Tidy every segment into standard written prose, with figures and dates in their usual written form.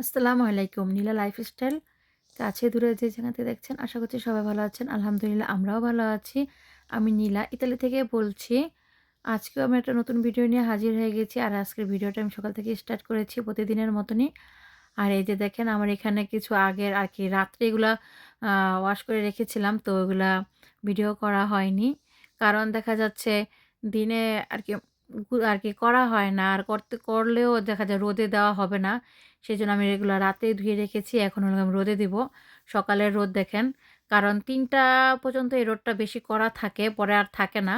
আসসালামু আলাইকুম। নীলা লাইফস্টাইল কাছে দূরে যে যেখান থেকে দেখছেন আশা করছি সবাই ভালো আছেন। আলহামদুলিল্লাহ আমরাও ভালো আছি। আমি নীলা ইতালি থেকে বলছি। আজকেও আমি একটা নতুন ভিডিও নিয়ে হাজির হয়ে গেছি। আর আজকের ভিডিওটা আমি সকাল থেকে স্টার্ট করেছি প্রতিদিনের মতনই। আর এই যে দেখেন আমার এখানে কিছু আগের আরকি রাত্রে এগুলা আ ওয়াশ করে রেখেছিলাম। তো ওগুলা ভিডিও করা হয়নি। কারণ দেখা যাচ্ছে দিনে আরকি আরকি করা হয় না। আর করলেও দেখা যায় রোদে দেওয়া হবে না। সেজন্য আমি এগুলা রাতেই ধুয়ে রেখেছি। এখন হলো আমি রোদে দিব। সকালের রোদ দেখেন। কারণ ৩টা পর্যন্ত এই রোদটা বেশি কড়া থাকে, পরে আর থাকে না।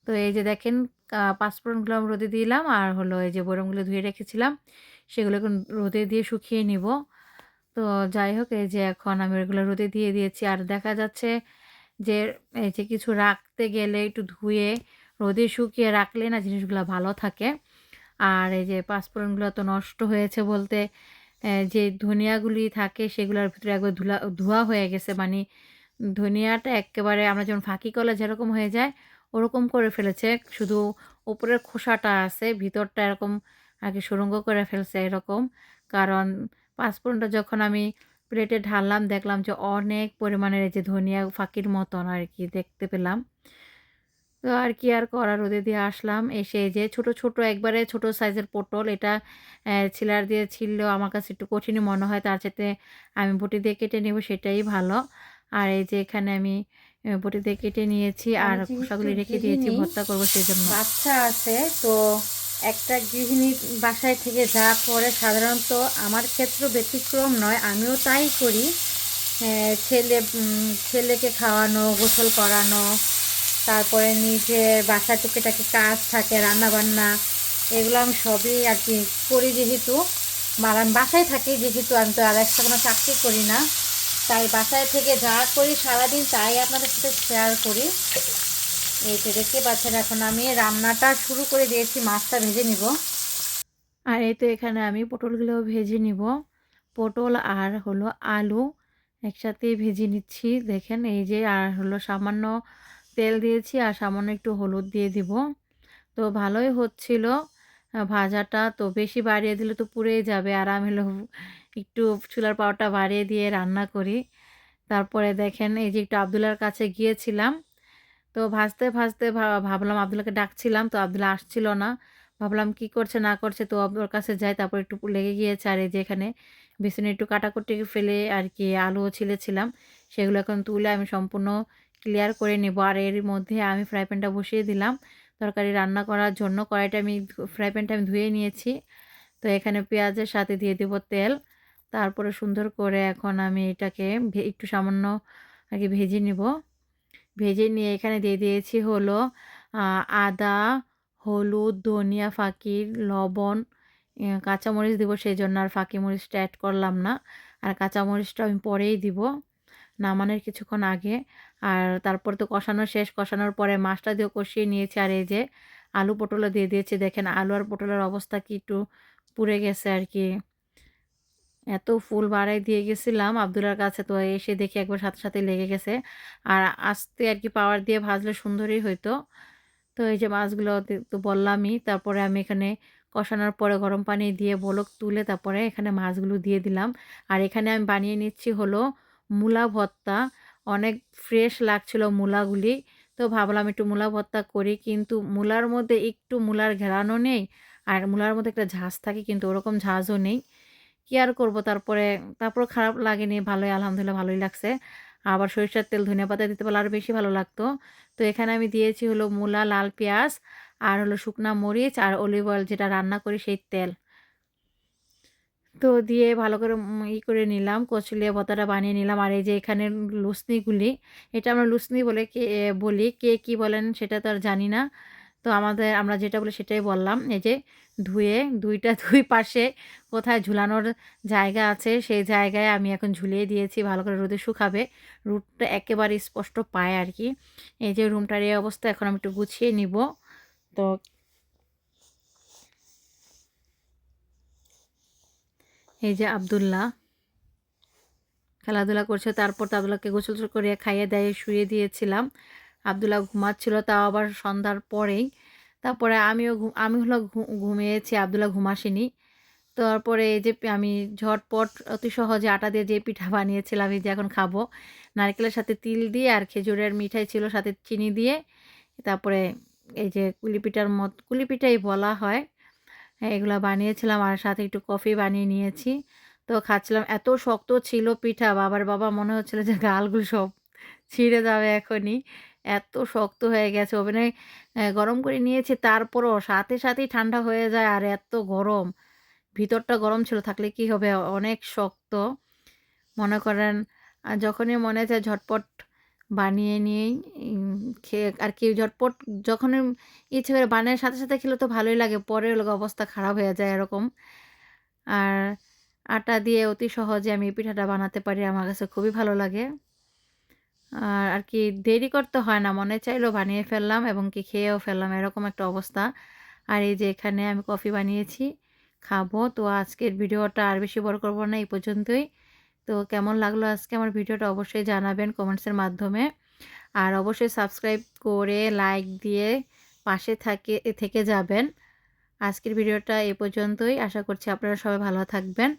তো এই যে দেখেন পাঁচফোড়নগুলো আমি রোদে দিলাম আর হলো এই যে বয়রমগুলো ধুয়ে রেখেছিলাম, সেগুলো এখন রোদে দিয়ে শুকিয়ে নিব। তো যাই হোক এই যে এখন আমি ওগুলো রোদে দিয়ে দিয়েছি। আর দেখা যাচ্ছে যে এই যে কিছু রাখতে গেলে একটু ধুয়ে রোদে শুকিয়ে রাখলে না জিনিসগুলা ভালো থাকে। আর এই যে পাঁচফোড়নগুলো তো নষ্ট হয়েছে বলতে যে ধনিয়াগুলি থাকে সেগুলোর ভিতরে একবার ধোয়া হয়ে গেছে। মানে ধনিয়াটা এক্কেবারে আমরা যেমন ফাঁকি কলা যেরকম হয়ে যায় ওরকম করে ফেলেছে। শুধু উপরের খোসাটা আছে, ভিতরটা এরকম আরকি সুড়ঙ্গ করে ফেলছে এরকম। কারণ পাঁচফোড়নটা যখন আমি প্লেটে ঢাললাম দেখলাম যে অনেক পরিমাণের এই যে ধনিয়া ফাঁকির মতন আরকি দেখতে পেলাম। তো আর কি আর করার রোদে দিয়ে আসলাম। এসে এই যে ছোট, ছোট একবারে ছোট সাইজের পটল এটা ছিলার দিয়ে ছিললেও আমার কাছে একটু কঠিনই মনে হয়। তার চাইতে আমি বটি দিয়ে কেটে নেব সেটাই ভালো। আর এই যে এখানে আমি বটি দিয়ে কেটে নিয়েছি আর আমি যেহেতু খোসাগুলি রেখে দিয়েছি গৃহিণী, ভর্তা করব সেজন্য। বাচ্চা আছে, তো একটা গৃহিণীর বাসায় থেকে যা করে সাধারণত আমার ক্ষেত্রেও ব্যতিক্রম নয়, আমিও তাই করি। ছেলেকে খাওয়ানো, গোসল করানো, তারপরে নিজের বাসার টুকিটাকি কাজ থাকে, রান্নাবান্না, এগুলো আমি সবই আর কি করি। যেহেতু আমি বাসায় থাকি, যেহেতু আমি তো আর একটা কোনো চাকরি করি না, তাই বাসায় থেকে যা করি সারাদিন তাই আপনাদের সাথে শেয়ার করি। এই তো দেখতে পাচ্ছেন এখন আমি রান্নাটা শুরু করে দিয়েছি, মাছটা ভেজে নিব। আর এই তো এখানে আমি পটলগুলোও ভেজে নিব। পটল আর হলো আলু একসাথেই ভেজে নিচ্ছি। দেখেন এই যে আর হলো সামান্য তেল দিয়েছি আর সামান্য একটু হলুদ দিয়ে দিব। তো ভালোই হচ্ছিল ভাজাটা। তো বেশি বাড়িয়ে দিলে তো পুড়েই যাবে। আর আমি হলো একটু চুলার পাওয়ারটা বাড়িয়ে দিয়ে রান্না করি। তারপরে দেখেন এই যে একটু আব্দুল্লাহর কাছে গিয়েছিলাম। তো ভাজতে, ভাজতে ভাবলাম আব্দুল্লাহকে ডাকছিলাম তো আব্দুল্লাহ আসছিল না। ভাবলাম কি করছে না করছে তো ওর কাছে যাই। তারপর একটু লেগে গিয়েছে। আর এই যে এখানে বেসনে একটু কাটাকুটি ফেলে আর কি আলুও ছিলেছিলাম। সেগুলো এখন তুলে আমি সম্পূর্ণ ক্লিয়ার করে নেব। আর এর মধ্যে আমি ফ্রাই প্যানটা বসিয়ে দিলাম তরকারি রান্না করার জন্য। কড়াইটা আমি ফ্রাই প্যানটা আমি ধুয়ে নিয়েছি। তো এখানে পেঁয়াজের সাথে দিয়ে দেব তেল। তারপরে সুন্দর করে এখন আমি এটাকে একটু সামান্য আগে ভেজে নিব। ভেজে নিয়ে এখানে দিয়ে দিয়েছি হলো আ আদা, হলুদ, ধনিয়া ফাঁকি, লবণ, কাঁচামরিচ দিব সেজন্য আর ফাঁকি মরিচটা এড করলাম না। আর কাঁচামরিচটা আমি পরেই দিব, নামানোর কিছুক্ষণ আগে। আর তারপরে তো কষানো শেষ, কষানোর পরে মাছটা দিয়েও কষিয়ে নিয়েছি। আর এই যে আলু পটলও দিয়ে দিয়েছি। দেখেন আলু আর পটলের অবস্থা কি একটু পুড়ে গেছে আরকি। এত ফুল বাড়ায় দিয়ে গেছিলাম আব্দুল্লাহর কাছে তো এসে দেখি একবার সাথে, সাথে লেগে গেছে। আর আস্তে আরকি পাওয়ার দিয়ে ভাজলে সুন্দরই হইতো। তো এই যে মাছগুলো তো বললামই। তারপরে আমি এখানে কষানোর পরে গরম পানি দিয়ে বলক তুলে তারপরে এখানে মাছগুলো দিয়ে দিলাম। আর এখানে আমি বানিয়ে নিচ্ছি হলো মূলা ভর্তা। অনেক ফ্রেশ লাগছিল মূলাগুলি। তো ভাবলাম একটু মূলা ভর্তা করি। কিন্তু মূলার মধ্যে একটু মূলার ঘ্রাণও নেই। আর মূলার মধ্যে একটা ঝাঁজ থাকে কিন্তু ওরকম ঝাঁজও নেই। কি আর করব তারপরও খারাপ লাগেনি। ভালোই আলহামদুলিল্লাহ ভালোই লাগছে। আবার সরিষার তেল, ধনিয়া পাতা দিতে পারলে আরো বেশি ভালো লাগতো। তো এখানে আমি দিয়েছি হলো মূলা, লাল পেঁয়াজ আর হলো শুকনা মরিচ আর অলিভ অয়েল যেটা রান্না করি সেই তেল। তো দিয়ে ভালো করে করে নিলাম, কচুরিয়ে ভর্তাটা বানিয়ে নিলাম। আর এই যে এখানে লুসনিগুলি, এটা আমরা লুসনি বলে বলি। কে কি বলেন সেটা তো আর জানি না। তো আমরা যেটা বলি সেটাই বললাম। এই যে ধুয়ে ২ টা ২ পাশে কোথায় ঝুলানোর জায়গা আছে সেই জায়গায় আমি এখন ঝুলিয়ে দিয়েছি। ভালো করে রোদে শুকাবে। রোদটা একেবারে স্পষ্ট পায় আরকি। এই যে রুমটার এই অবস্থা, এখন আমি একটু গুছিয়ে নিব। তো এই যে আব্দুল্লাহ খেলাধুলা করছে। তারপর তো আব্দুল্লাহকে গোসল করিয়ে খাইয়ে দাইয়ে শুইয়ে দিয়েছিলাম। আব্দুল্লাহ ঘুমাচ্ছিল তাও আবার সন্ধ্যার পরেই। তারপরে আমি হলো ঘুমিয়েছি, আব্দুল্লাহ ঘুম আসেনি। তো তারপরে এই যে আমি ঝটপট অতি সহজে আটা দিয়ে যে পিঠা বানিয়েছিলাম এই যে এখন খাবো। নারকেলের সাথে তিল দিয়ে আর খেজুরের মিঠাই ছিল সাথে চিনি দিয়ে। তারপরে এই যে কুলি পিঠাই বলা হয়। হ্যাঁ, এগুলা বানিয়েছিলাম আর সাথে একটু কফি বানিয়ে নিয়েছি। তো খাচ্ছিলাম। এত শক্ত ছিল পিঠা বাবার বাবা মনে হচ্ছিল যে গালগুলো সব ছিঁড়ে যাবে এখনই। এত শক্ত হয়ে গেছে ওভেনে গরম করে নিয়েছি তারপরও সাথেই ঠান্ডা হয়ে যায় আর এত গরম। ভিতরটা গরম ছিল থাকলে কি হবে অনেক শক্ত। মনে করেন যখনই মনে চায় ঝটপট বানিয়ে নিয়েই খেয়ে আর কি ঝটপট যখনই ইচ্ছে করে বানানোর সাথে খেলে তো ভালোই লাগে। পরে হলো গিয়ে অবস্থা খারাপ হয়ে যায় এরকম। আর আটা দিয়ে অতি সহজে আমি এই পিঠাটা বানাতে পারি। আমার কাছে খুবই ভালো লাগে। আর কি দেরি করতে হয় না। মনে চাইলেও বানিয়ে ফেললাম এবং কি খেয়েও ফেললাম এরকম একটা অবস্থা। আর এই যে এখানে আমি কফি বানিয়েছি, খাবো। তো আজকের ভিডিওটা আর বেশি বড় করব না এই পর্যন্তই। তো কেমন লাগলো আজকে আমার ভিডিওটা অবশ্যই জানাবেন কমেন্টসের মাধ্যমে। আর অবশ্যই সাবস্ক্রাইব করে লাইক দিয়ে পাশে থেকে যাবেন। আজকের ভিডিওটা এই পর্যন্তই। আশা করছি আপনারা সবাই ভালো থাকবেন।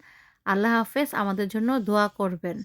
আল্লাহ হাফেজ। আমাদের জন্য দোয়া করবেন।